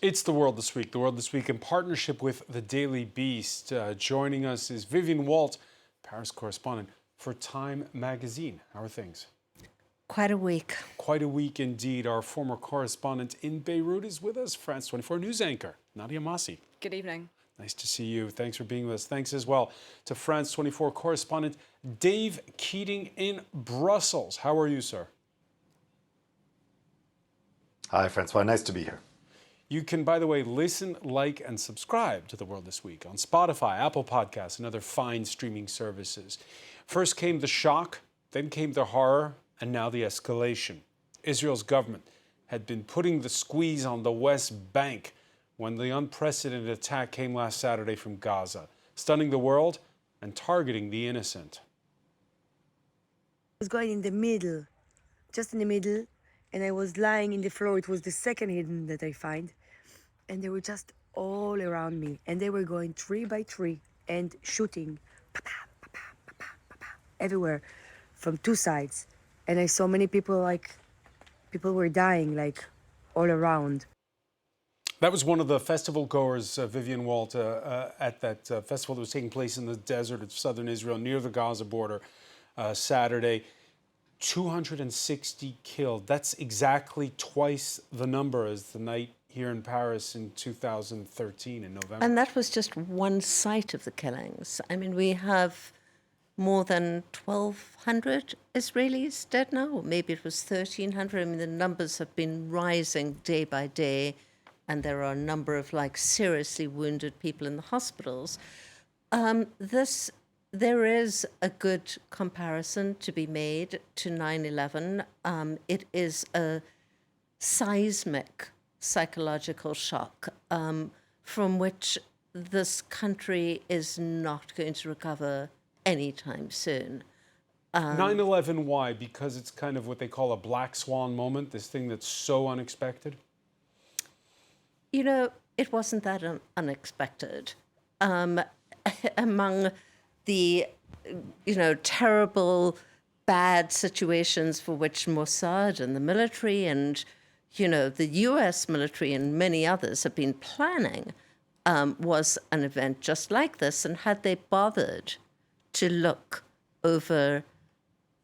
It's The World This Week. The World This Week in partnership with The Daily Beast. Joining us is Vivian Walt, Paris correspondent for Time magazine. How are things? Quite a week. Quite a week indeed. Our former correspondent in Beirut is with us, France 24 news anchor, Nadia Massi. Good evening. Nice to see you. Thanks for being with us. Thanks as well to France 24 correspondent Dave Keating in Brussels. How are you, sir? Hi, Francois. Nice to be here. You can, by the way, listen, like, and subscribe to The World This Week on Spotify, Apple Podcasts, and other fine streaming services. First came the shock, then came the horror, and now the escalation. Israel's government had been putting the squeeze on the West Bank when the unprecedented attack came last Saturday from Gaza, stunning the world and targeting the innocent. I was going in the middle, just in the middle, and I was lying in the floor. It was the second hidden that I find. And they were just all around me. And they were going tree by tree and shooting everywhere from two sides. And I saw many people, people were dying, all around. That was one of the festival goers, Vivian Walt, at that festival that was taking place in the desert of southern Israel near the Gaza border Saturday. 260 killed. That's exactly twice the number as the night here in Paris in 2013 in November. And that was just one site of the killings. I mean, we have more than 1,200 Israelis dead now, or maybe it was 1,300. I mean, the numbers have been rising day by day, and there are a number of seriously wounded people in the hospitals. There is a good comparison to be made to 9/11. It is a seismic psychological shock from which this country is not going to recover anytime soon. 9/11, why? Because it's kind of what they call a black swan moment, this thing that's so unexpected? You know, it wasn't that unexpected. Among the, terrible, bad situations for which Mossad and the military and, the U.S. military and many others have been planning, was an event just like this. And had they bothered to look over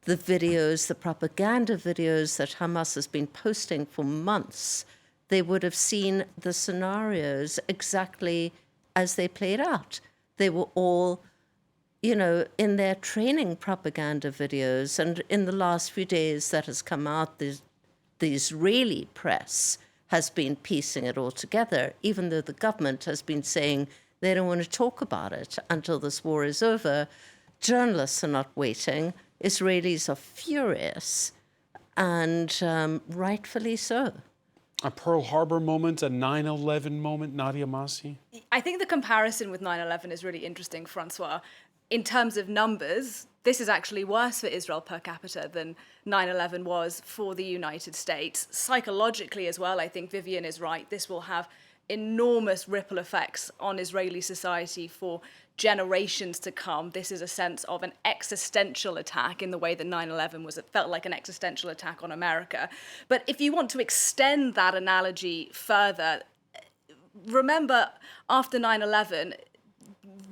the videos, the propaganda videos that Hamas has been posting for months, they would have seen the scenarios exactly as they played out. They were all in their training propaganda videos. And in the last few days that has come out, the Israeli press has been piecing it all together, even though the government has been saying they don't want to talk about it until this war is over. Journalists are not waiting. Israelis are furious, and rightfully so. A Pearl Harbor moment, a 9/11 moment, Nadia Massi? I think the comparison with 9/11 is really interesting, Francois. In terms of numbers, this is actually worse for Israel per capita than 9/11 was for the United States. Psychologically as well, I think Vivian is right. This will have enormous ripple effects on Israeli society for generations to come. This is a sense of an existential attack in the way that 9/11 was. It felt like an existential attack on America. But if you want to extend that analogy further, remember after 9/11,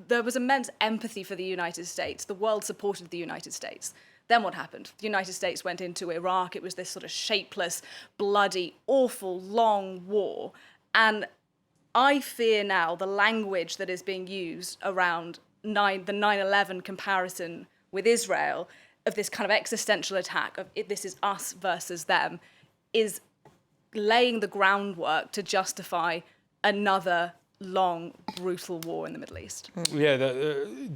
there was immense empathy for the United States. The world supported the United States. Then what happened? The United States went into Iraq. It was this sort of shapeless, bloody, awful, long war. And I fear now the language that is being used around the 9/11 comparison with Israel, of this kind of existential attack, of this is us versus them, is laying the groundwork to justify another long, brutal war in the Middle East. Yeah,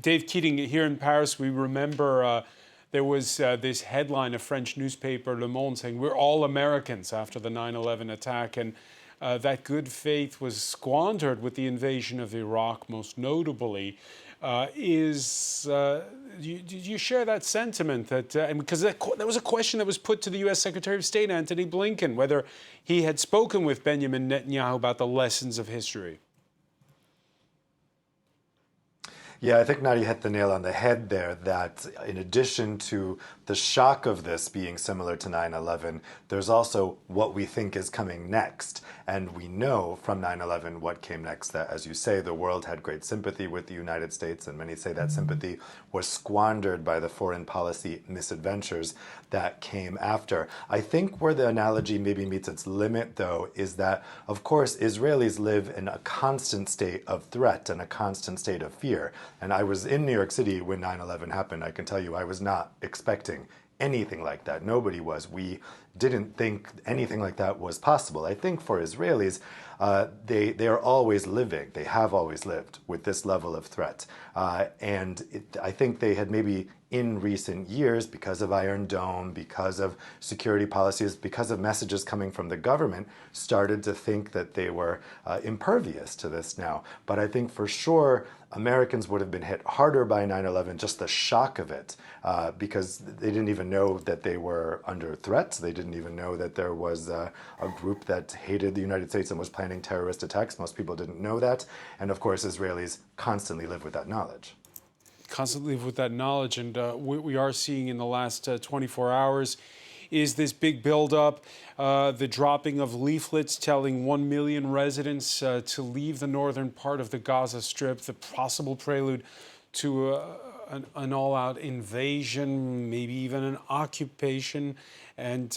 Dave Keating, here in Paris, we remember there was this headline, a French newspaper, Le Monde, saying we're all Americans after the 9/11 attack. And that good faith was squandered with the invasion of Iraq, most notably. Do you share that sentiment? Because that was a question that was put to the U.S. Secretary of State, Antony Blinken, whether he had spoken with Benjamin Netanyahu about the lessons of history. Yeah, I think Nadia hit the nail on the head there, that in addition to the shock of this being similar to 9/11, there's also what we think is coming next. And we know from 9/11 what came next, that, as you say, the world had great sympathy with the United States, and many say that sympathy was squandered by the foreign policy misadventures that came after. I think where the analogy maybe meets its limit, though, is that, of course, Israelis live in a constant state of threat and a constant state of fear. And I was in New York City when 9/11 happened. I can tell you I was not expecting anything like that. Nobody was. We didn't think anything like that was possible. I think for Israelis, they are always living, they have always lived with this level of threat. I think they had maybe in recent years, because of Iron Dome, because of security policies, because of messages coming from the government, started to think that they were impervious to this now. But I think for sure, Americans would have been hit harder by 9/11, just the shock of it, because they didn't even know that they were under threat. They didn't even know that there was a group that hated the United States and was planning terrorist attacks. Most people didn't know that. And of course, Israelis constantly live with that knowledge. Constantly live with that knowledge. And what we are seeing in the last 24 hours is this big buildup, the dropping of leaflets telling 1 million residents to leave the northern part of the Gaza Strip, the possible prelude to an all-out invasion, maybe even an occupation. And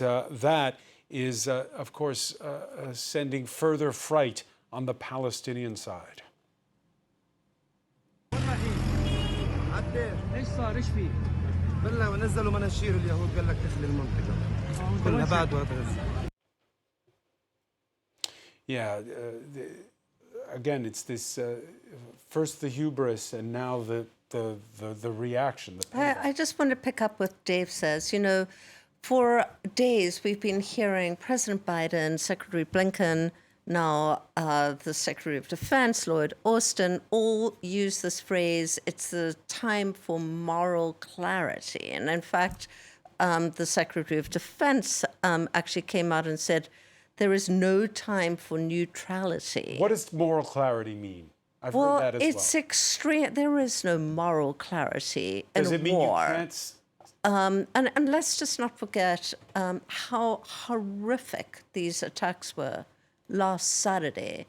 that is, of course, sending further fright on the Palestinian side. ايش صار ايش في؟ بلغوا نزلوا مناشير اليهود قال لك دخل المنطقة كلها بعد غزة. Yeah, again, it's this first the hubris and now the reaction. I just want to pick up what Dave says. You know, for days we've been hearing President Biden, Secretary Blinken, now the Secretary of Defense, Lloyd Austin, all use this phrase, it's the time for moral clarity. And in fact, the Secretary of Defense actually came out and said, there is no time for neutrality. What does moral clarity mean? I've heard that as well. It's extreme. There is no moral clarity in war. Does it mean you can't? And let's just not forget how horrific these attacks were last Saturday.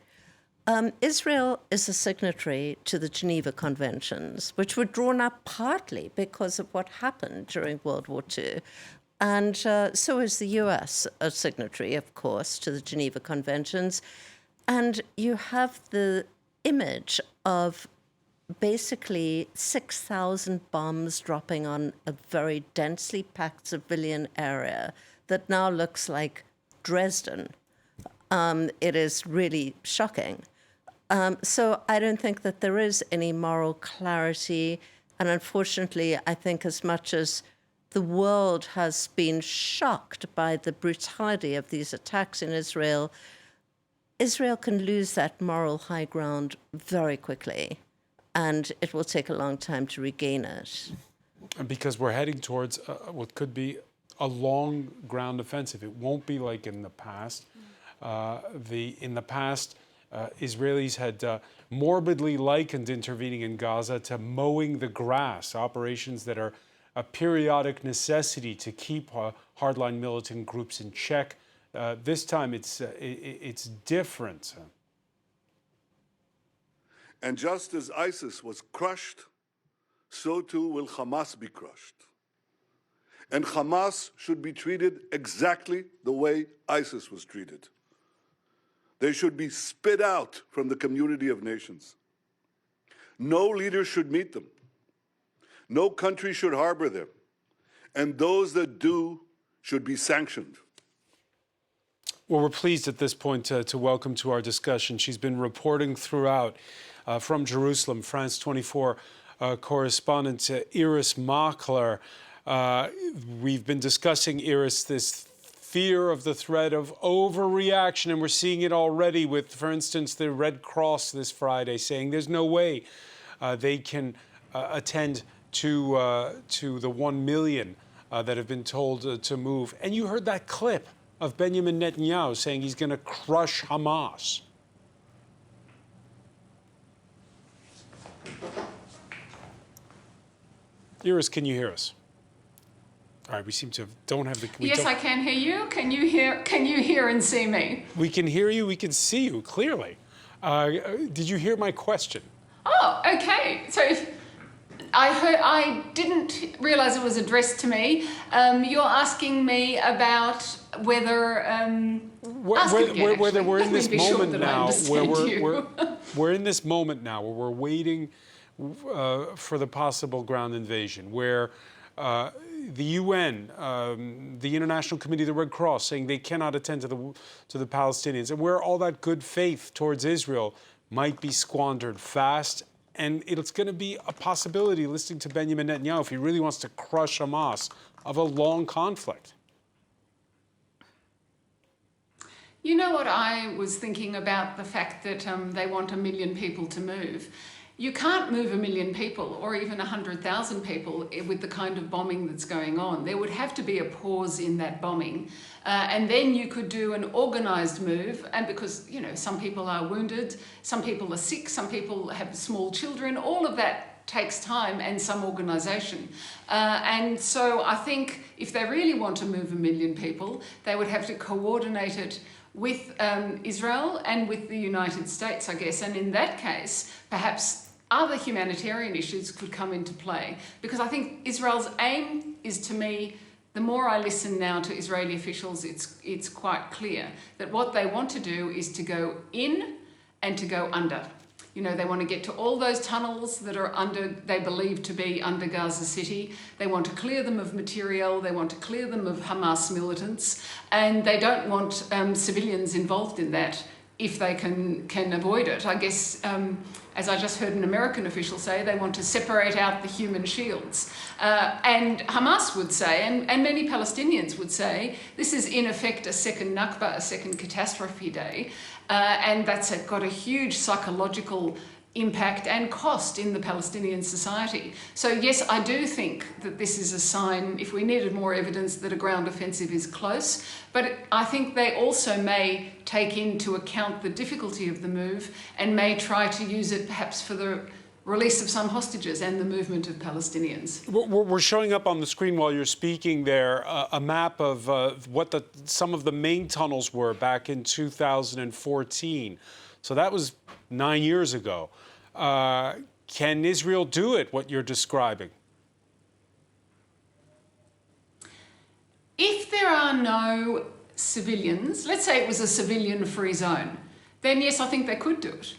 Israel is a signatory to the Geneva Conventions, which were drawn up partly because of what happened during World War II. And so is the US a signatory, of course, to the Geneva Conventions. And you have the image of basically 6,000 bombs dropping on a very densely packed civilian area that now looks like Dresden. It is really shocking. So I don't think that there is any moral clarity. And unfortunately, I think as much as the world has been shocked by the brutality of these attacks in Israel, Israel can lose that moral high ground very quickly. And it will take a long time to regain it. Because we're heading towards what could be a long ground offensive. It won't be like in the past. In the past, Israelis had morbidly likened intervening in Gaza to mowing the grass, operations that are a periodic necessity to keep hardline militant groups in check. This time, it's different. And just as ISIS was crushed, so too will Hamas be crushed. And Hamas should be treated exactly the way ISIS was treated. They should be spit out from the community of nations. No leader should meet them. No country should harbor them. And those that do should be sanctioned. Well, we're pleased at this point to welcome to our discussion. She's been reporting throughout from Jerusalem, France 24 correspondent Iris Makler. We've been discussing, Iris, this fear of the threat of overreaction, and we're seeing it already with, for instance, the Red Cross this Friday saying there's no way they can attend to the 1 million that have been told to move. And you heard that clip of Benjamin Netanyahu saying he's going to crush Hamas. Iris, can you hear us? All right, we seem to don't have the. Yes, I can hear you. Can you hear and see me? We can hear you. We can see you clearly. Did you hear my question? Oh, okay. So I didn't realise it was addressed to me. You're asking me about whether. Whether we're in this moment now, where we're in this moment now where we're waiting for the possible ground invasion, where the UN, the International Committee of the Red Cross, saying they cannot attend to the Palestinians, and where all that good faith towards Israel might be squandered fast. And it's going to be a possibility, listening to Benjamin Netanyahu, if he really wants to crush Hamas, of a long conflict. You know what I was thinking about the fact that they want 1 million people to move. You can't move 1 million people or even 100,000 people with the kind of bombing that's going on. There would have to be a pause in that bombing. And then you could do an organised move. And because, you know, some people are wounded, some people are sick, some people have small children, all of that takes time and some organisation. And so I think if they really want to move 1 million people, they would have to coordinate it with Israel and with the United States, I guess. And in that case, perhaps other humanitarian issues could come into play. Because I think Israel's aim is, to me, the more I listen now to Israeli officials, it's quite clear that what they want to do is to go in and to go under. You know, they want to get to all those tunnels that are they believe to be under Gaza City. They want to clear them of material. They want to clear them of Hamas militants. And they don't want civilians involved in that if they can avoid it. I guess, as I just heard an American official say, they want to separate out the human shields. And Hamas would say, and many Palestinians would say, this is in effect a second Nakba, a second catastrophe day. And that's got a huge psychological impact and cost in the Palestinian society. So yes, I do think that this is a sign, if we needed more evidence, that a ground offensive is close. But I think they also may take into account the difficulty of the move and may try to use it perhaps for the release of some hostages and the movement of Palestinians. We're showing up on the screen while you're speaking there a map of what some of the main tunnels were back in 2014. So that was 9 years ago. Can Israel do it, what you're describing? If there are no civilians, let's say it was a civilian-free zone, then yes, I think they could do it.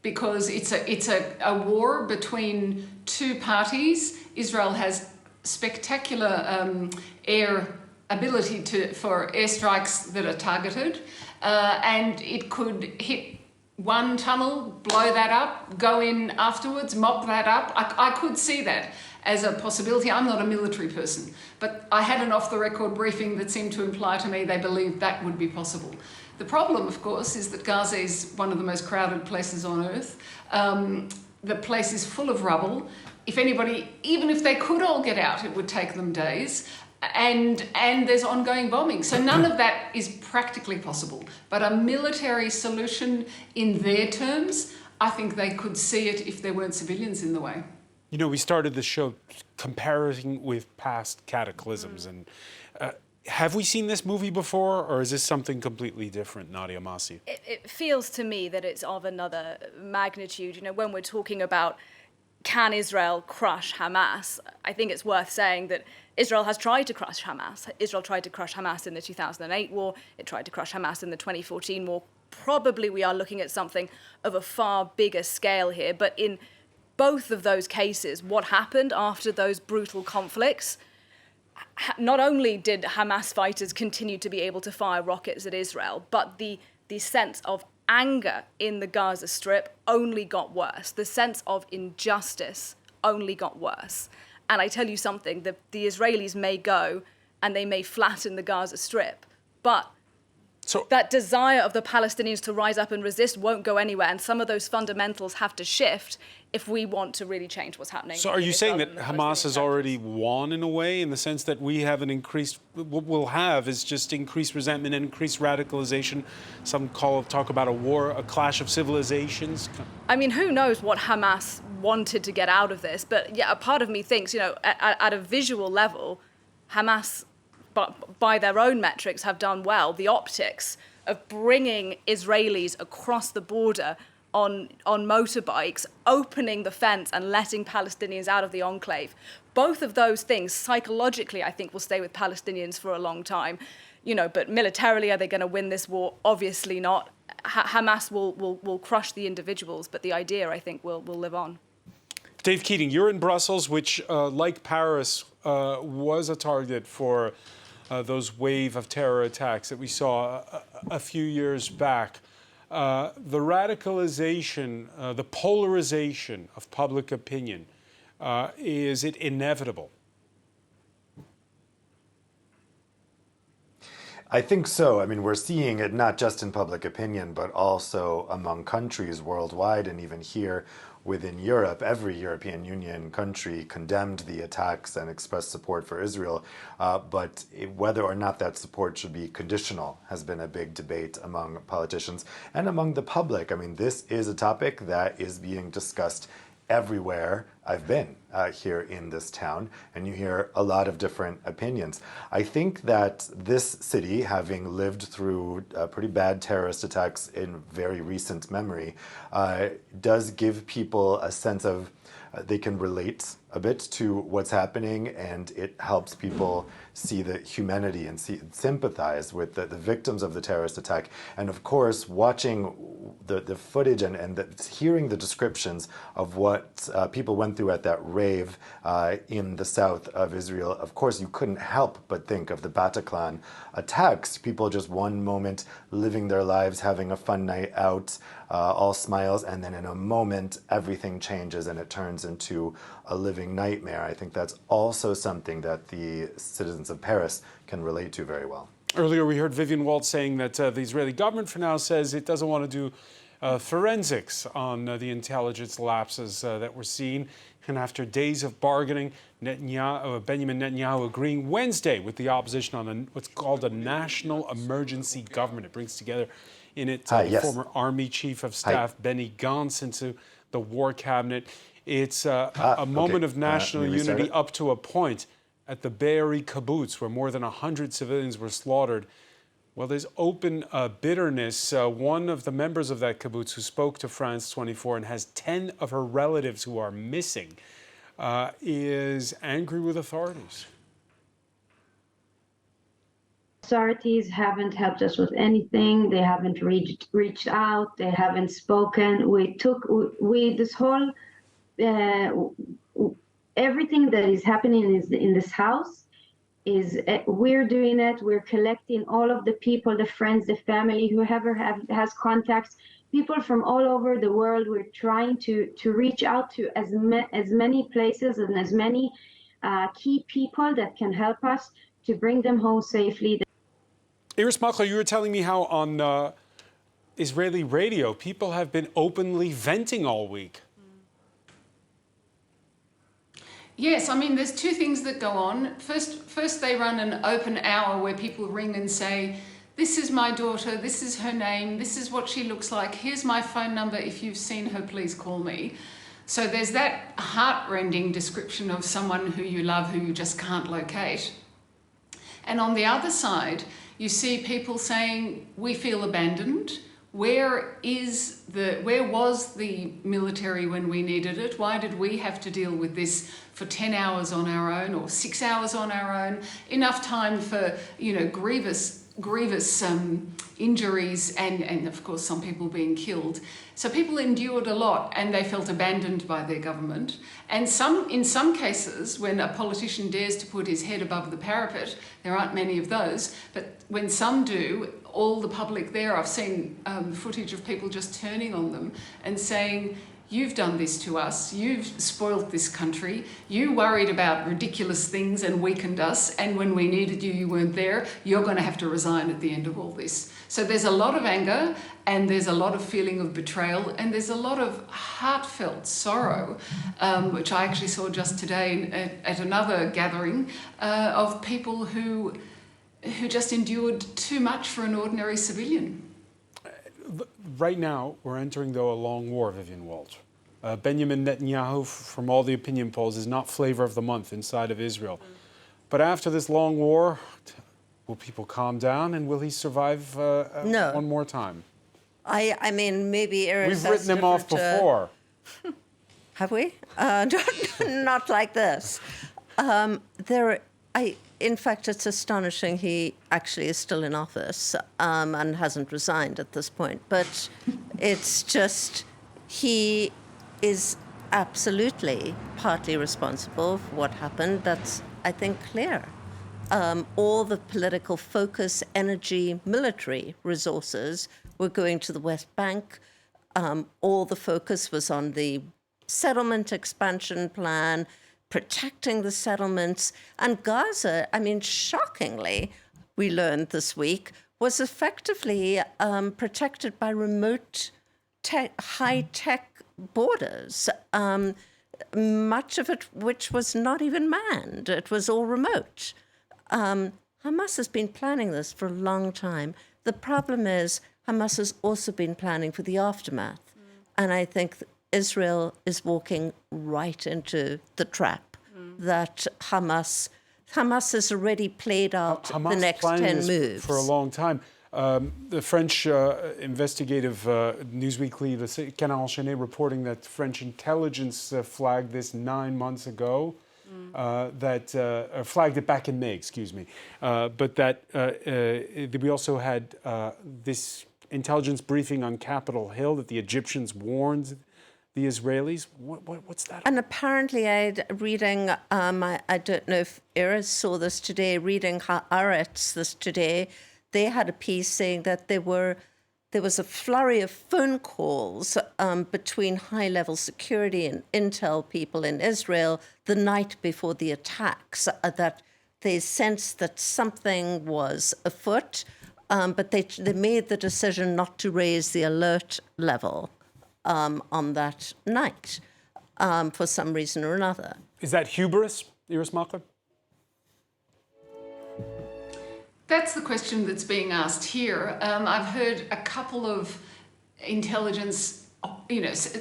Because it's a war between two parties. Israel has spectacular air ability for airstrikes that are targeted, and it could hit one tunnel, blow that up, go in afterwards, mop that up. I could see that as a possibility. I'm not a military person, but I had an off-the-record briefing that seemed to imply to me they believed that would be possible. The problem, of course, is that Gaza is one of the most crowded places on earth. The place is full of rubble. If anybody, even if they could all get out, it would take them days. And there's ongoing bombing. So none of that is practically possible. But a military solution in their terms, I think they could see it if there weren't civilians in the way. You know, we started the show comparing with past cataclysms. And have we seen this movie before, or is this something completely different, Nadia Massi? It feels to me that it's of another magnitude. You know, when we're talking about can Israel crush Hamas, I think it's worth saying that Israel has tried to crush Hamas. Israel tried to crush Hamas in the 2008 war. It tried to crush Hamas in the 2014 war. Probably we are looking at something of a far bigger scale here. But in both of those cases, what happened after those brutal conflicts, not only did Hamas fighters continue to be able to fire rockets at Israel, but the sense of anger in the Gaza Strip only got worse. The sense of injustice only got worse. And I tell you something, the Israelis may go and they may flatten the Gaza Strip, but So that desire of the Palestinians to rise up and resist won't go anywhere. And some of those fundamentals have to shift if we want to really change what's happening. So are you saying that in the Hamas Palestinian has already won in a way, in the sense that we have an increased, what we'll have is just increased resentment and increased radicalization? Some talk about a war, a clash of civilizations. I mean, who knows what Hamas wanted to get out of this? But yeah, a part of me thinks, at a visual level, Hamas, by their own metrics, have done well. The optics of bringing Israelis across the border on motorbikes, opening the fence and letting Palestinians out of the enclave. Both of those things, psychologically, I think, will stay with Palestinians for a long time. But militarily, are they going to win this war? Obviously not. Hamas will crush the individuals, but the idea, I think, will live on. Dave Keating, you're in Brussels, which, like Paris, was a target for those wave of terror attacks that we saw a few years back. The radicalization, the polarization of public opinion, is it inevitable? I think so. I mean, we're seeing it not just in public opinion, but also among countries worldwide, and even here within Europe. Every European Union country condemned the attacks and expressed support for Israel. But whether or not that support should be conditional has been a big debate among politicians and among the public. I mean, this is a topic that is being discussed everywhere I've been here in this town, and you hear a lot of different opinions. I think that this city, having lived through pretty bad terrorist attacks in very recent memory, does give people a sense of they can relate a bit to what's happening, and it helps people see the humanity and sympathize with the victims of the terrorist attack. And of course, watching the footage and hearing the descriptions of what people went through at that rave in the south of Israel, of course, you couldn't help but think of the Bataclan attacks. People just one moment living their lives, having a fun night out, all smiles, and then in a moment, everything changes and it turns into a living nightmare. I think that's also something that the citizens of Paris can relate to very well. Earlier, we heard Vivian Walt saying that the Israeli government for now says it doesn't want to do forensics on the intelligence lapses that we're seeing. And after days of bargaining, Benjamin Netanyahu agreeing Wednesday with the opposition on what's called a national emergency government. It brings together in it the former Army Chief of Staff Benny Gantz into the war cabinet. It's a moment of national unity up to a point at the Be'eri kibbutz, where more than 100 civilians were slaughtered. Well, there's open bitterness. One of the members of that kibbutz who spoke to France 24 and has 10 of her relatives who are missing is angry with authorities. Authorities haven't helped us with anything. They haven't reached out. They haven't spoken. This whole everything that is happening is in this house. We're doing it. We're collecting all of the people, the friends, the family, whoever has contacts, people from all over the world. We're trying to reach out to as many places and as many key people that can help us to bring them home safely. Iris Makler, you were telling me how on Israeli radio people have been openly venting all week. Yes, I mean, there's two things that go on. First, they run an open hour where people ring and say, this is my daughter, this is her name, this is what she looks like, here's my phone number, if you've seen her, please call me. So there's that heart-rending description of someone who you love, who you just can't locate. And on the other side, you see people saying, we feel abandoned. Where was the military when we needed it? Why did we have to deal with this for 10 hours on our own or 6 hours on our own? Enough time for, grievous injuries and of course some people being killed. So people endured a lot and they felt abandoned by their government. And in some cases, when a politician dares to put his head above the parapet, there aren't many of those, but when some do, all the public there, I've seen footage of people just turning on them and saying, you've done this to us, you've spoilt this country, you worried about ridiculous things and weakened us, and when we needed you, you weren't there, you're going to have to resign at the end of all this. So there's a lot of anger, and there's a lot of feeling of betrayal, and there's a lot of heartfelt sorrow, which I actually saw just today at another gathering of people who just endured too much for an ordinary civilian. Right now, we're entering, though, a long war, Vivian Walsh. Benjamin Netanyahu, from all the opinion polls, is not flavor of the month inside of Israel. But after this long war, will people calm down, and will he survive one more time? I mean, maybe Iris We've written him off before. Have we? Not like this. In fact, it's astonishing he actually is still in office and hasn't resigned at this point. But it's just, he is absolutely partly responsible for what happened. That's, I think, clear. All the political focus, energy, military resources were going to the West Bank. All the focus was on the settlement expansion plan, protecting the settlements. And Gaza, I mean, shockingly, we learned this week, was effectively protected by remote high-tech borders, much of it which was not even manned. It was all remote. Hamas has been planning this for a long time. The problem is Hamas has also been planning for the aftermath. And I think Israel is walking right into the trap that Hamas has already played out the next 10 moves. For a long time. The French investigative news weekly, the Canard Enchaîné, reporting that French intelligence flagged this 9 months ago, flagged it back in May, excuse me, but that we also had this intelligence briefing on Capitol Hill that the Egyptians warned the Israelis. What's that? And apparently, reading, I don't know if Iris saw this today, reading Haaretz this today, they had a piece saying that there was a flurry of phone calls between high-level security and intel people in Israel the night before the attacks, that they sensed that something was afoot, but they made the decision not to raise the alert level on that night for some reason or another. Is that hubris, Iris Makler? That's the question that's being asked here. I've heard a couple of intelligence,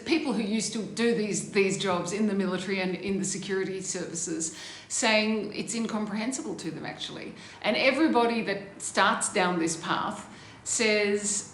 people who used to do these jobs in the military and in the security services saying it's incomprehensible to them, actually. And everybody that starts down this path says,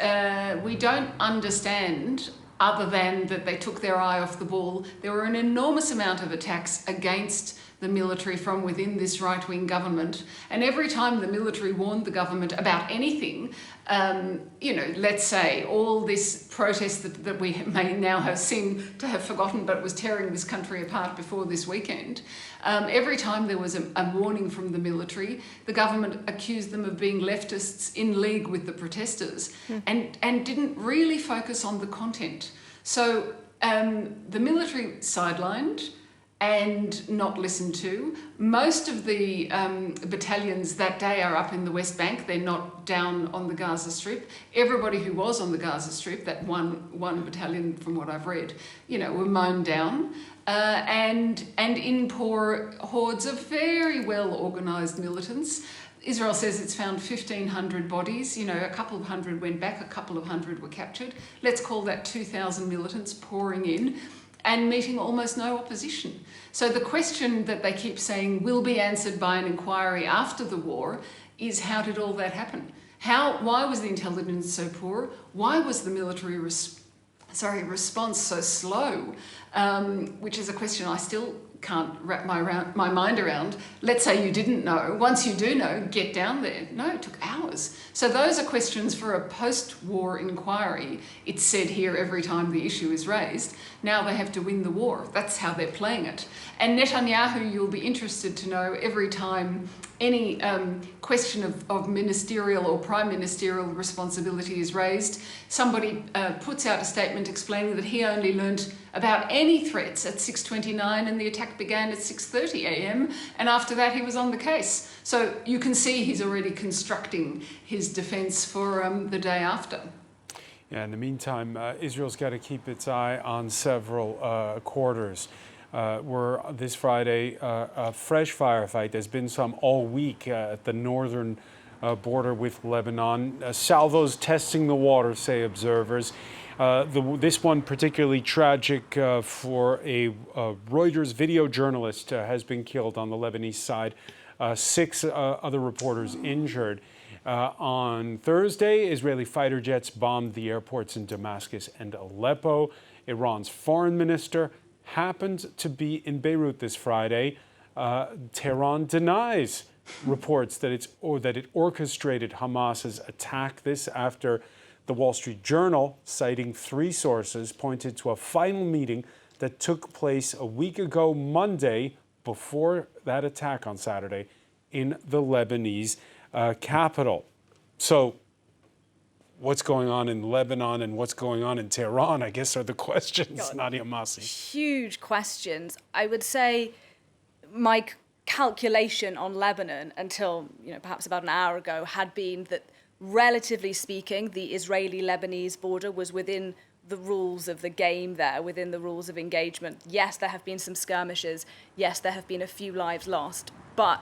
we don't understand, other than that they took their eye off the ball. There were an enormous amount of attacks against the military from within this right-wing government. And every time the military warned the government about anything, let's say all this protest that we may now have seemed to have forgotten but was tearing this country apart before this weekend, every time there was a warning from the military, the government accused them of being leftists in league with the protesters and didn't really focus on the content. So the military sidelined and not listened to. Most of the battalions that day are up in the West Bank. They're not down on the Gaza Strip. Everybody who was on the Gaza Strip, that one battalion from what I've read, were mown down. And in pour hordes of very well organised militants. Israel says it's found 1,500 bodies. A couple of hundred went back, a couple of hundred were captured. Let's call that 2,000 militants pouring in and meeting almost no opposition. So the question that they keep saying will be answered by an inquiry after the war is, how did all that happen? Why was the intelligence so poor? Why was the military response so slow? Which is a question I still can't wrap my mind around. Let's say you didn't know. Once you do know, get down there. No, it took hours. So those are questions for a post-war inquiry. It's said here every time the issue is raised. Now they have to win the war. That's how they're playing it. And Netanyahu, you'll be interested to know, every time any question of ministerial or prime ministerial responsibility is raised, somebody puts out a statement explaining that he only learnt about any threats at 6:29, and the attack began at 6:30 a.m. And after that, he was on the case. So you can see he's already constructing his defence for the day after. Yeah, in the meantime, Israel's got to keep its eye on several quarters. Where this Friday, a fresh firefight. There's been some all week at the northern border with Lebanon. Salvos testing the water, say observers. This one particularly tragic for a Reuters video journalist has been killed on the Lebanese side. 6 other reporters injured. On Thursday, Israeli fighter jets bombed the airports in Damascus and Aleppo. Iran's foreign minister happened to be in Beirut this Friday. Tehran denies reports that it orchestrated Hamas's attack. This after the Wall Street Journal, citing 3 sources, pointed to a final meeting that took place a week ago Monday, before that attack on Saturday, in the Lebanese capital. So what's going on in Lebanon and what's going on in Tehran, I guess, are the questions, Nadia Massi. Huge questions. I would say my calculation on Lebanon until, perhaps about an hour ago had been that, relatively speaking, the Israeli-Lebanese border was within the rules of the game there, within the rules of engagement. Yes, there have been some skirmishes. Yes, there have been a few lives lost. But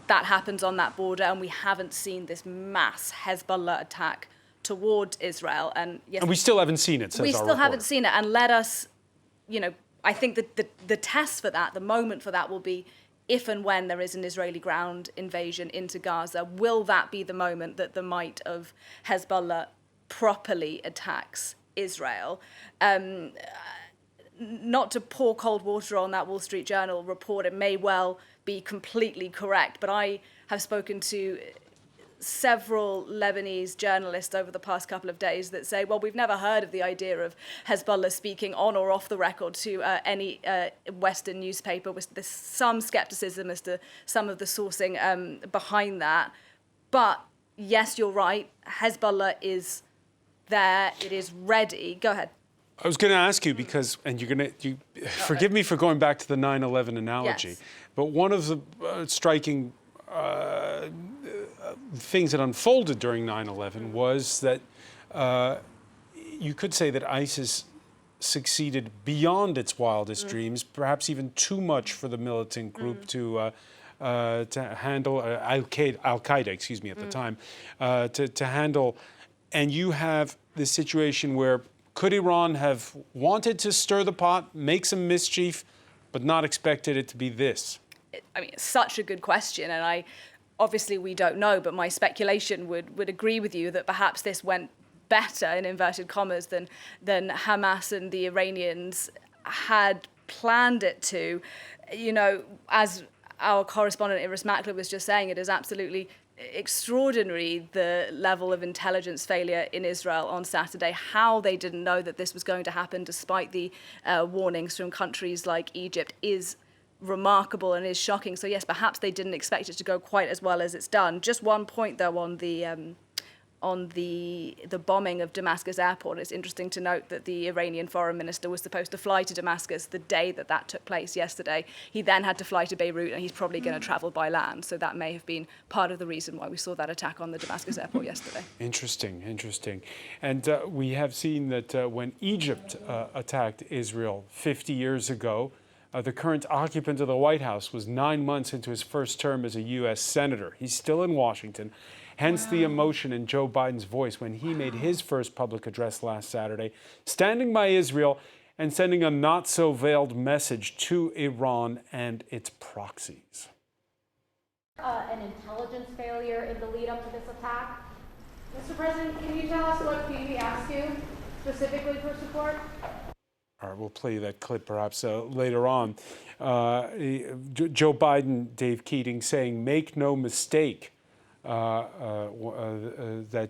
that happens on that border, and we haven't seen this mass Hezbollah attack towards Israel. And yes, and we still haven't seen it, says we our still reporter. haven't seen it. And let us, I think that the test for that, the moment for that will be if and when there is an Israeli ground invasion into Gaza. Will that be the moment that the might of Hezbollah properly attacks Israel? Not to pour cold water on that Wall Street Journal report, it may well be completely correct, but I have spoken to several Lebanese journalists over the past couple of days that say, well, we've never heard of the idea of Hezbollah speaking on or off the record to any Western newspaper. There's some skepticism as to some of the sourcing behind that. But yes, you're right. Hezbollah is there. It is ready. Go ahead. I was going to ask you because, and you forgive me for going back to the 9/11 analogy, Yes. but one of the striking things that unfolded during 9/11 was that you could say that ISIS succeeded beyond its wildest dreams, perhaps even too much for the militant group to handle, Al-Qaeda, at the time, to handle. And you have this situation where could Iran have wanted to stir the pot, make some mischief, but not expected it to be this? I mean, it's such a good question, and obviously we don't know, but my speculation would agree with you that perhaps this went better, in inverted commas, than Hamas and the Iranians had planned it to. As our correspondent Iris Makler was just saying, it is absolutely extraordinary the level of intelligence failure in Israel on Saturday. How they didn't know that this was going to happen despite the warnings from countries like Egypt is remarkable and is shocking. So yes, perhaps they didn't expect it to go quite as well as it's done. Just one point though on the bombing of Damascus airport. It's interesting to note that the Iranian foreign minister was supposed to fly to Damascus the day that took place yesterday. He then had to fly to Beirut, and he's probably going to travel by land. So that may have been part of the reason why we saw that attack on the Damascus airport yesterday. Interesting. And we have seen that when Egypt attacked Israel 50 years ago, the current occupant of the White House was 9 months into his first term as a U.S. senator. He's still in Washington. Hence the emotion in Joe Biden's voice when he made his first public address last Saturday, standing by Israel and sending a not-so-veiled message to Iran and its proxies. An intelligence failure in the lead-up to this attack. Mr. President, can you tell us what Phoebe asked you specifically for support? All right, we'll play that clip perhaps later on. Joe Biden, Dave Keating, saying, make no mistake, that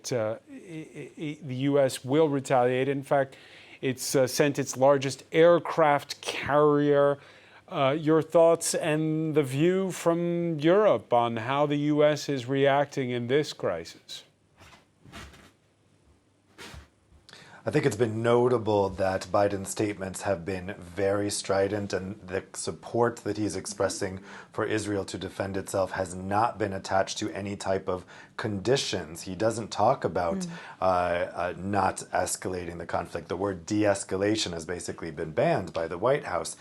the U.S. will retaliate. In fact, it's sent its largest aircraft carrier. Your thoughts and the view from Europe on how the U.S. is reacting in this crisis? I think it's been notable that Biden's statements have been very strident, and the support that he's expressing for Israel to defend itself has not been attached to any type of conditions. He doesn't talk about not escalating the conflict. The word de-escalation has basically been banned by the White House.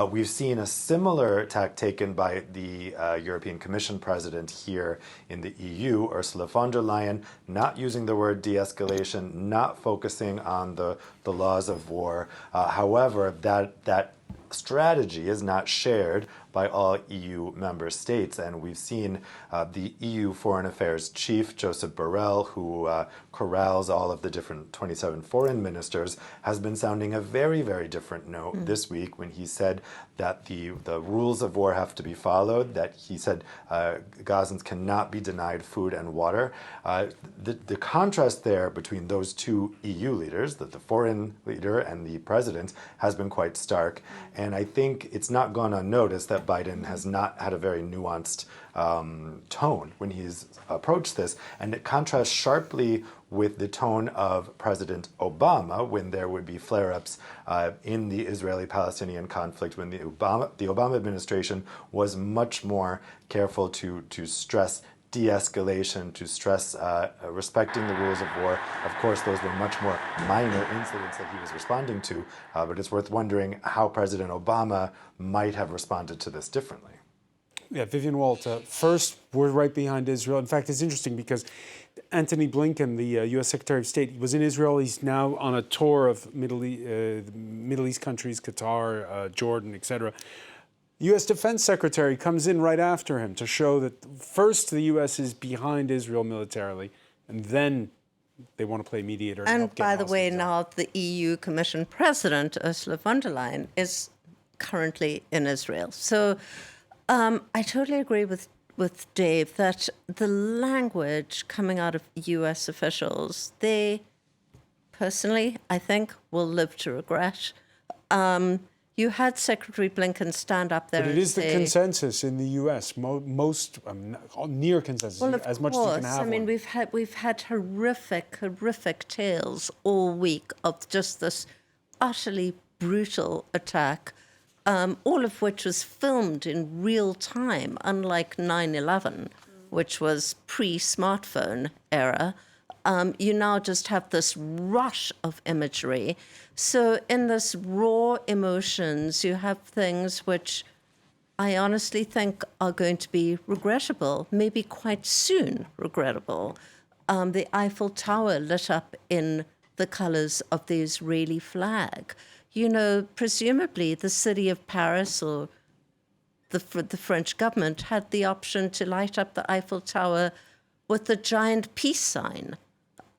We've seen a similar tack taken by the European Commission president here in the EU, Ursula von der Leyen, not using the word de-escalation, not focusing on the laws of war. However, that strategy is not shared by all EU member states, and we've seen the EU Foreign Affairs Chief, Joseph Borrell, who corrals all of the different 27 foreign ministers, has been sounding a very, very different note this week when he said that the rules of war have to be followed, that he said Gazans cannot be denied food and water. The contrast there between those two EU leaders, the foreign leader and the president, has been quite stark. And I think it's not gone unnoticed that Biden has not had a very nuanced tone when he's approached this. And it contrasts sharply with the tone of President Obama when there would be flare-ups in the Israeli-Palestinian conflict, when the Obama administration was much more careful to stress de-escalation, to stress respecting the rules of war. Of course, those were much more minor incidents that he was responding to, but it's worth wondering how President Obama might have responded to this differently. Yeah, Vivian Walt, first, we're right behind Israel. In fact, it's interesting because Antony Blinken, the U.S. Secretary of State, was in Israel. He's now on a tour of Middle East countries, Qatar, Jordan, etc. The U.S. Defense Secretary comes in right after him to show that first the U.S. is behind Israel militarily, and then they want to play mediator. And by the way, now the EU Commission President, Ursula von der Leyen, is currently in Israel. So I totally agree with Dave that the language coming out of U.S. officials, they personally, I think, will live to regret. You had Secretary Blinken stand up there. But it is the consensus in the U.S. Most near consensus, well, as much as you can have. I mean, we've had horrific tales all week of just this utterly brutal attack, all of which was filmed in real time, unlike 9/11, which was pre-smartphone era. You now just have this rush of imagery. So in this raw emotions, you have things which I honestly think are going to be regrettable, maybe quite soon regrettable. The Eiffel Tower lit up in the colors of the Israeli flag. You know, presumably the city of Paris or the French government had the option to light up the Eiffel Tower with the giant peace sign.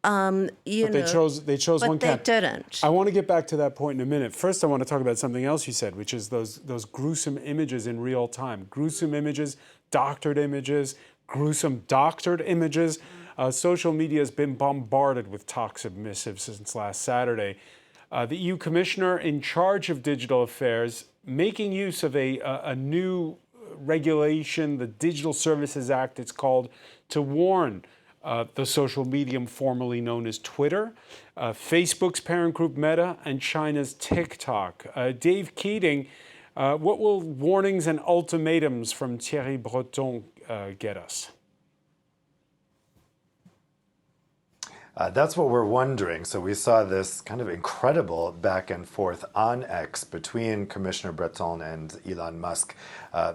But they chose one camp. But they didn't. I want to get back to that point in a minute. First, I want to talk about something else you said, which is those gruesome images in real time. Gruesome images, doctored images, gruesome doctored images. Social media has been bombarded with toxic missives since last Saturday. The EU commissioner in charge of digital affairs making use of a new regulation, the Digital Services Act, it's called, to warn the social medium formerly known as Twitter, Facebook's parent group Meta, and China's TikTok. Dave Keating, what will warnings and ultimatums from Thierry Breton get us? That's what we're wondering. So we saw this kind of incredible back and forth on X between Commissioner Breton and Elon Musk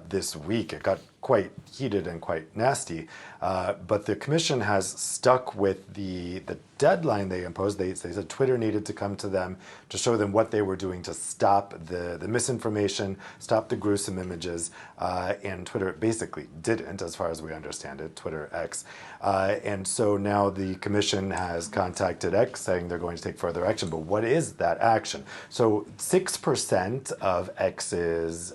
this week. It got quite heated and quite nasty. But the commission has stuck with the deadline they imposed. They said Twitter needed to come to them to show them what they were doing to stop the misinformation, stop the gruesome images. And Twitter basically didn't, as far as we understand it, Twitter X. And so now the commission has contacted X saying they're going to take further action. But what is that action? So 6% of X's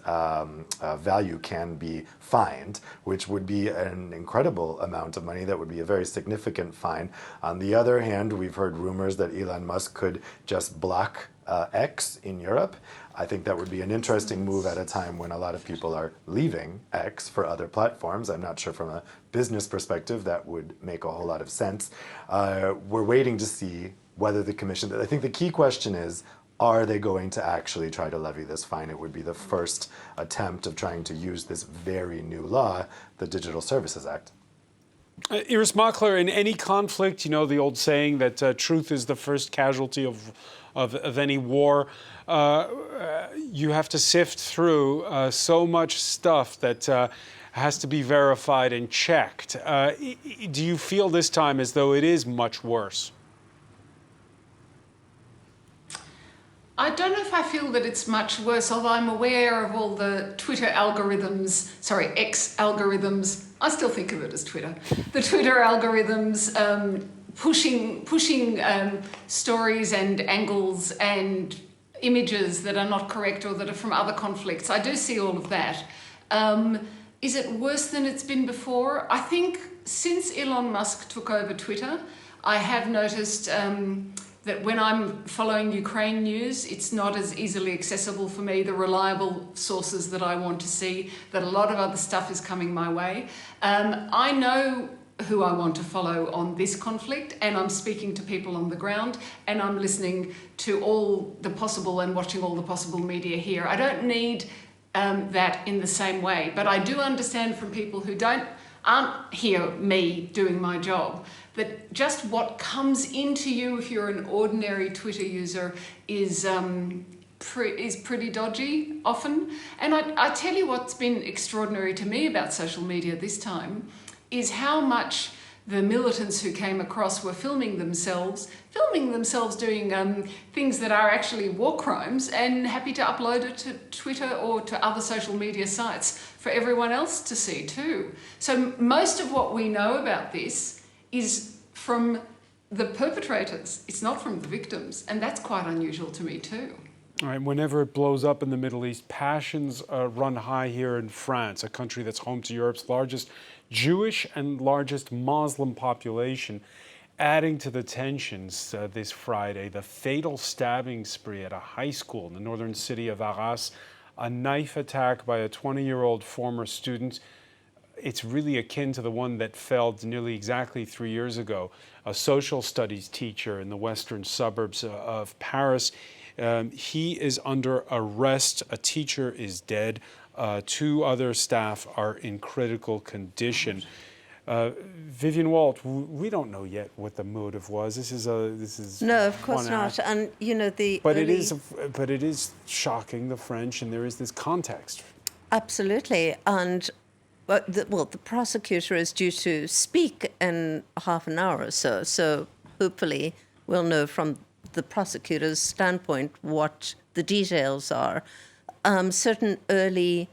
value can be fined, which would be an incredible amount of money. That would be a very significant fine. On the other hand, we've heard rumors that Elon Musk could just block X in Europe. I think that would be an interesting move at a time when a lot of people are leaving X for other platforms. I'm not sure from a business perspective that would make a whole lot of sense. We're waiting to see whether the commission, I think the key question is, are they going to actually try to levy this fine? It would be the first attempt of trying to use this very new law, the Digital Services Act. Iris Makler, in any conflict, you know the old saying that truth is the first casualty of any war. You have to sift through so much stuff that has to be verified and checked. Do you feel this time as though it is much worse? I don't know if I feel that it's much worse, although I'm aware of all the Twitter algorithms, X algorithms, I still think of it as Twitter, the Twitter algorithms pushing stories and angles and images that are not correct or that are from other conflicts. I do see all of that. Is it worse than it's been before? I think since Elon Musk took over Twitter, I have noticed that when I'm following Ukraine news, it's not as easily accessible for me, the reliable sources that I want to see, that a lot of other stuff is coming my way. I know who I want to follow on this conflict, and I'm speaking to people on the ground, and I'm listening to all the possible and watching all the possible media here. I don't need that in the same way, but I do understand from people who aren't here, me doing my job, that just what comes into you if you're an ordinary Twitter user is pretty dodgy often. And I tell you what's been extraordinary to me about social media this time is how much the militants who came across were filming themselves doing things that are actually war crimes and happy to upload it to Twitter or to other social media sites for everyone else to see too. So most of what we know about this is from the perpetrators. It's not from the victims, and that's quite unusual to me too. All right, whenever it blows up in the Middle East, passions run high here in France, a country that's home to Europe's largest Jewish and largest Muslim population. Adding to the tensions this Friday, the fatal stabbing spree at a high school in the northern city of Arras, a knife attack by a 20-year-old former student. It's really akin to the one that felled nearly exactly 3 years ago, a social studies teacher in the western suburbs of Paris. He is under arrest. A teacher is dead. 2 other staff are in critical condition. Vivian Walt, we don't know yet what the motive was. This is no, of course not. And you know but it is shocking, the French, and there is this context. Absolutely, and the prosecutor is due to speak in half an hour or so. So hopefully we'll know from the prosecutor's standpoint what the details are. Certain early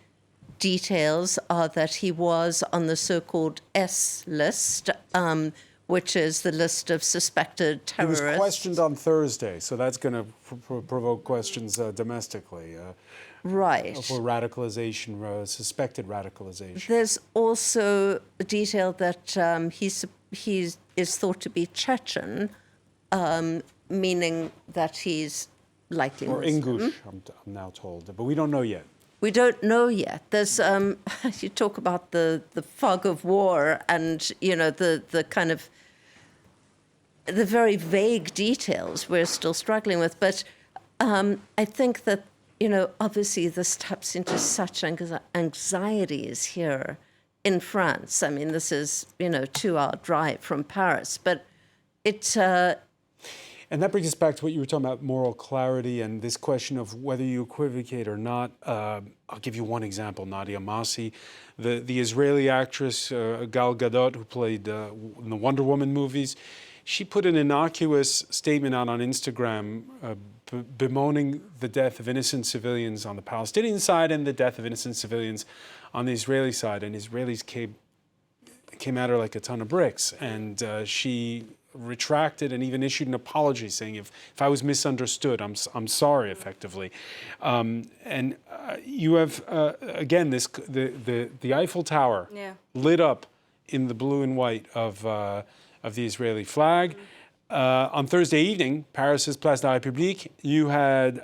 details are that he was on the so-called S list, which is the list of suspected terrorists. He was questioned on Thursday, so that's going to provoke questions domestically. Right. For radicalization, suspected radicalization. There's also a detail that he is thought to be Chechen, meaning that he's likely or Muslim. Ingush, I'm now told, but we don't know yet. We don't know yet. There's you talk about the fog of war and you know the kind of the very vague details we're still struggling with. But I think that you know obviously this taps into such anxieties here in France. I mean this is you know 2-hour drive from Paris, but it's. And that brings us back to what you were talking about, moral clarity and this question of whether you equivocate or not. I'll give you one example, Nadia Massi, the Israeli actress Gal Gadot, who played in the Wonder Woman movies. She put an innocuous statement out on Instagram bemoaning the death of innocent civilians on the Palestinian side and the death of innocent civilians on the Israeli side. And Israelis came at her like a ton of bricks. And she retracted and even issued an apology saying if I was misunderstood, I'm sorry, effectively. And you have again the Eiffel Tower lit up in the blue and white of the Israeli flag. On Thursday evening, Paris's Place de la République, you had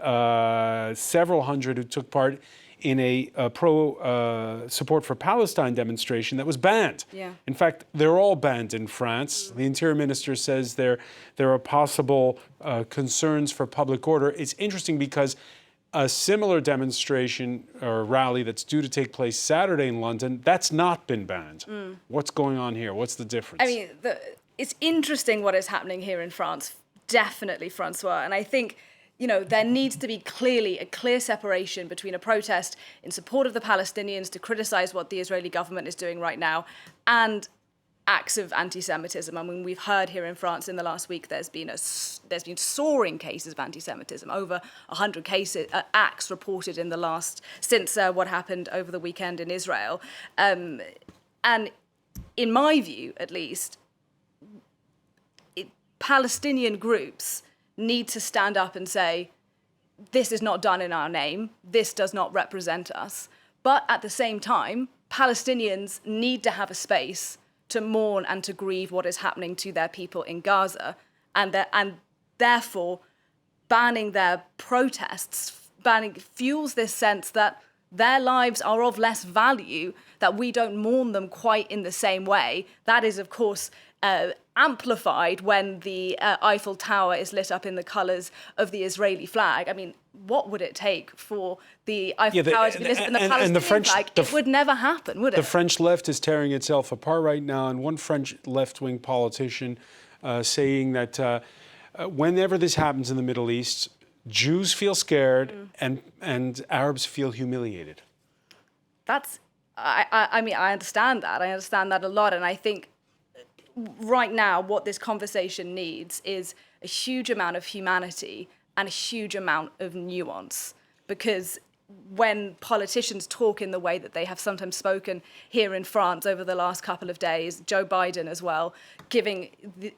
several hundred who took part in a pro support for Palestine demonstration that was banned. Yeah. In fact, they're all banned in France. The Interior Minister says there are possible concerns for public order. It's interesting because a similar demonstration or rally that's due to take place Saturday in London, that's not been banned. What's going on here? What's the difference? I mean, it's interesting what is happening here in France, definitely, Francois. And I think, there needs to be a clear separation between a protest in support of the Palestinians to criticize what the Israeli government is doing right now and acts of anti-Semitism. I mean, we've heard here in France in the last week there's been soaring cases of anti-Semitism, over 100 acts reported in since what happened over the weekend in Israel. And in my view, at least, Palestinian groups need to stand up and say, this is not done in our name, this does not represent us. But at the same time, Palestinians need to have a space to mourn and to grieve what is happening to their people in Gaza, and therefore banning their protests, fuels this sense that their lives are of less value, that we don't mourn them quite in the same way. That is, of course, amplified when the Eiffel Tower is lit up in the colours of the Israeli flag. I mean, what would it take for the Eiffel Tower to be lit up in the Palestinian flag? It would never happen, would it? The French left is tearing itself apart right now, and one French left-wing politician saying that whenever this happens in the Middle East, Jews feel scared and Arabs feel humiliated. I mean, I understand that. I understand that a lot, and I think right now what this conversation needs is a huge amount of humanity and a huge amount of nuance, because when politicians talk in the way that they have sometimes spoken here in France over the last couple of days, Joe Biden as well, giving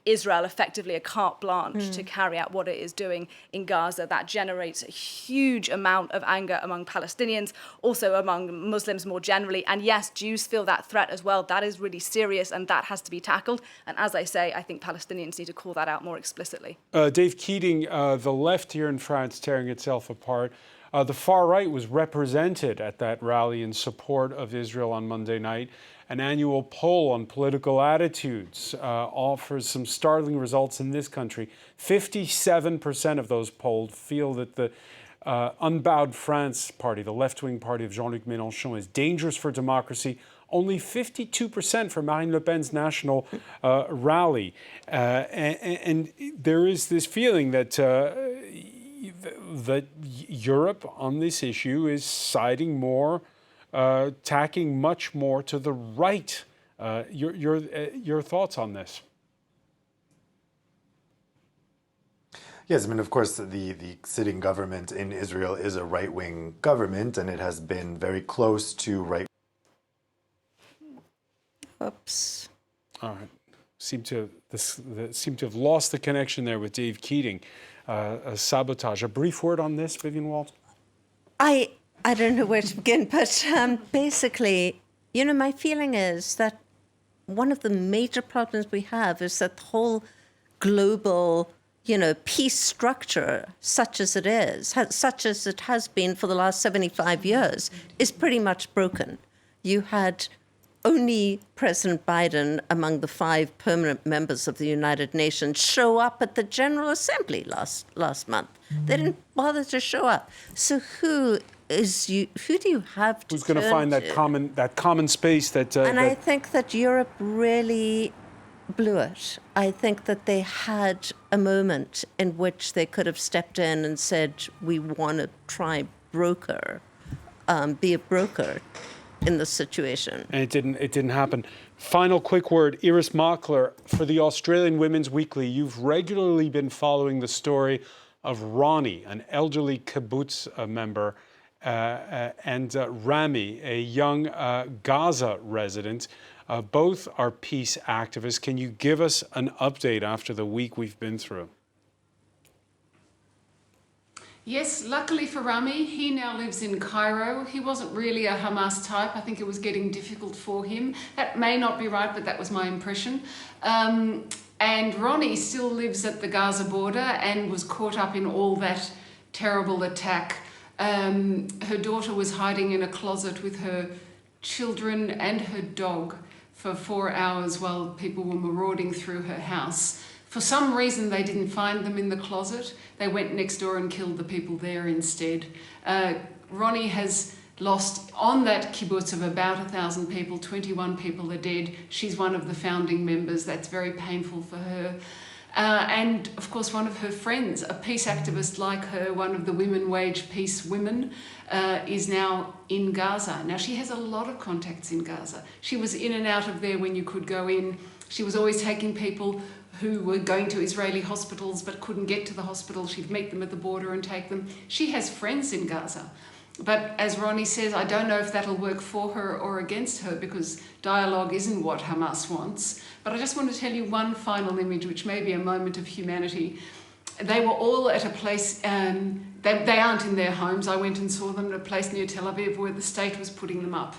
Israel effectively a carte blanche to carry out what it is doing in Gaza, that generates a huge amount of anger among Palestinians, also among Muslims more generally. And yes, Jews feel that threat as well. That is really serious, and that has to be tackled. And as I say, I think Palestinians need to call that out more explicitly. Dave Keating, the left here in France tearing itself apart. The far right was represented at that rally in support of Israel on Monday night. An annual poll on political attitudes offers some startling results in this country. 57% of those polled feel that the Unbowed France party, the left-wing party of Jean-Luc Mélenchon, is dangerous for democracy. Only 52% for Marine Le Pen's national rally. And there is this feeling that Europe on this issue is siding more, tacking much more to the right. Your thoughts on this? Yes, I mean, of course, the sitting government in Israel is a right-wing government, and it has been very close to right. Oops. All right. Seem to have lost the connection there with Dave Keating. A sabotage. A brief word on this, Vivian Walt? I don't know where to begin, but basically, my feeling is that one of the major problems we have is that the whole global, peace structure, such as it is, such as it has been for the last 75 years, is pretty much broken. You had only President Biden among the 5 permanent members of the United Nations show up at the General Assembly last month. They didn't bother to show up. So who do you have to Who's going to find that common space that... I think that Europe really blew it. I think that they had a moment in which they could have stepped in and said, we want to try be a broker in this situation. And it didn't happen. Final quick word, Iris Mockler, for the Australian Women's Weekly, you've regularly been following the story of Ronnie, an elderly kibbutz member, and Rami, a young Gaza resident. Both are peace activists. Can you give us an update after the week we've been through? Yes, luckily for Rami, he now lives in Cairo. He wasn't really a Hamas type. I think it was getting difficult for him. That may not be right, but that was my impression. And Ronnie still lives at the Gaza border and was caught up in all that terrible attack Her daughter was hiding in a closet with her children and her dog for 4 hours while people were marauding through her house. For some reason, they didn't find them in the closet. They went next door and killed the people there instead. Ronnie has lost, on that kibbutz of about 1,000 people, 21 people are dead. She's one of the founding members. That's very painful for her. And of course, one of her friends, a peace activist like her, one of the women wage peace women, is now in Gaza. Now, she has a lot of contacts in Gaza. She was in and out of there when you could go in. She was always taking people who were going to Israeli hospitals but couldn't get to the hospital. She'd meet them at the border and take them. She has friends in Gaza. But as Ronnie says, I don't know if that'll work for her or against her, because dialogue isn't what Hamas wants. But I just want to tell you one final image, which may be a moment of humanity. They were all at a place, they aren't in their homes. I went and saw them at a place near Tel Aviv where the state was putting them up.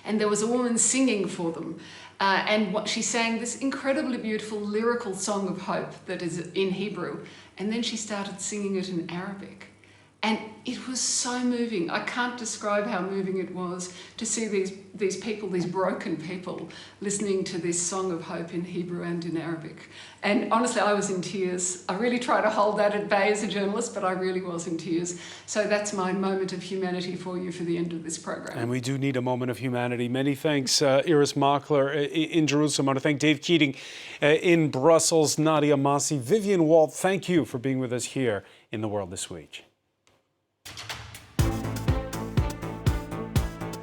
And there was a woman singing for them. And what she sang this incredibly beautiful lyrical song of hope that is in Hebrew. And then she started singing it in Arabic. And it was so moving. I can't describe how moving it was to see these people, these broken people, listening to this song of hope in Hebrew and in Arabic. And honestly, I was in tears. I really try to hold that at bay as a journalist, but I really was in tears. So that's my moment of humanity for you for the end of this program. And we do need a moment of humanity. Many thanks, Iris Machler in Jerusalem. I want to thank Dave Keating in Brussels, Nadia Massi, Vivian Walt. Thank you for being with us here in The World This Week.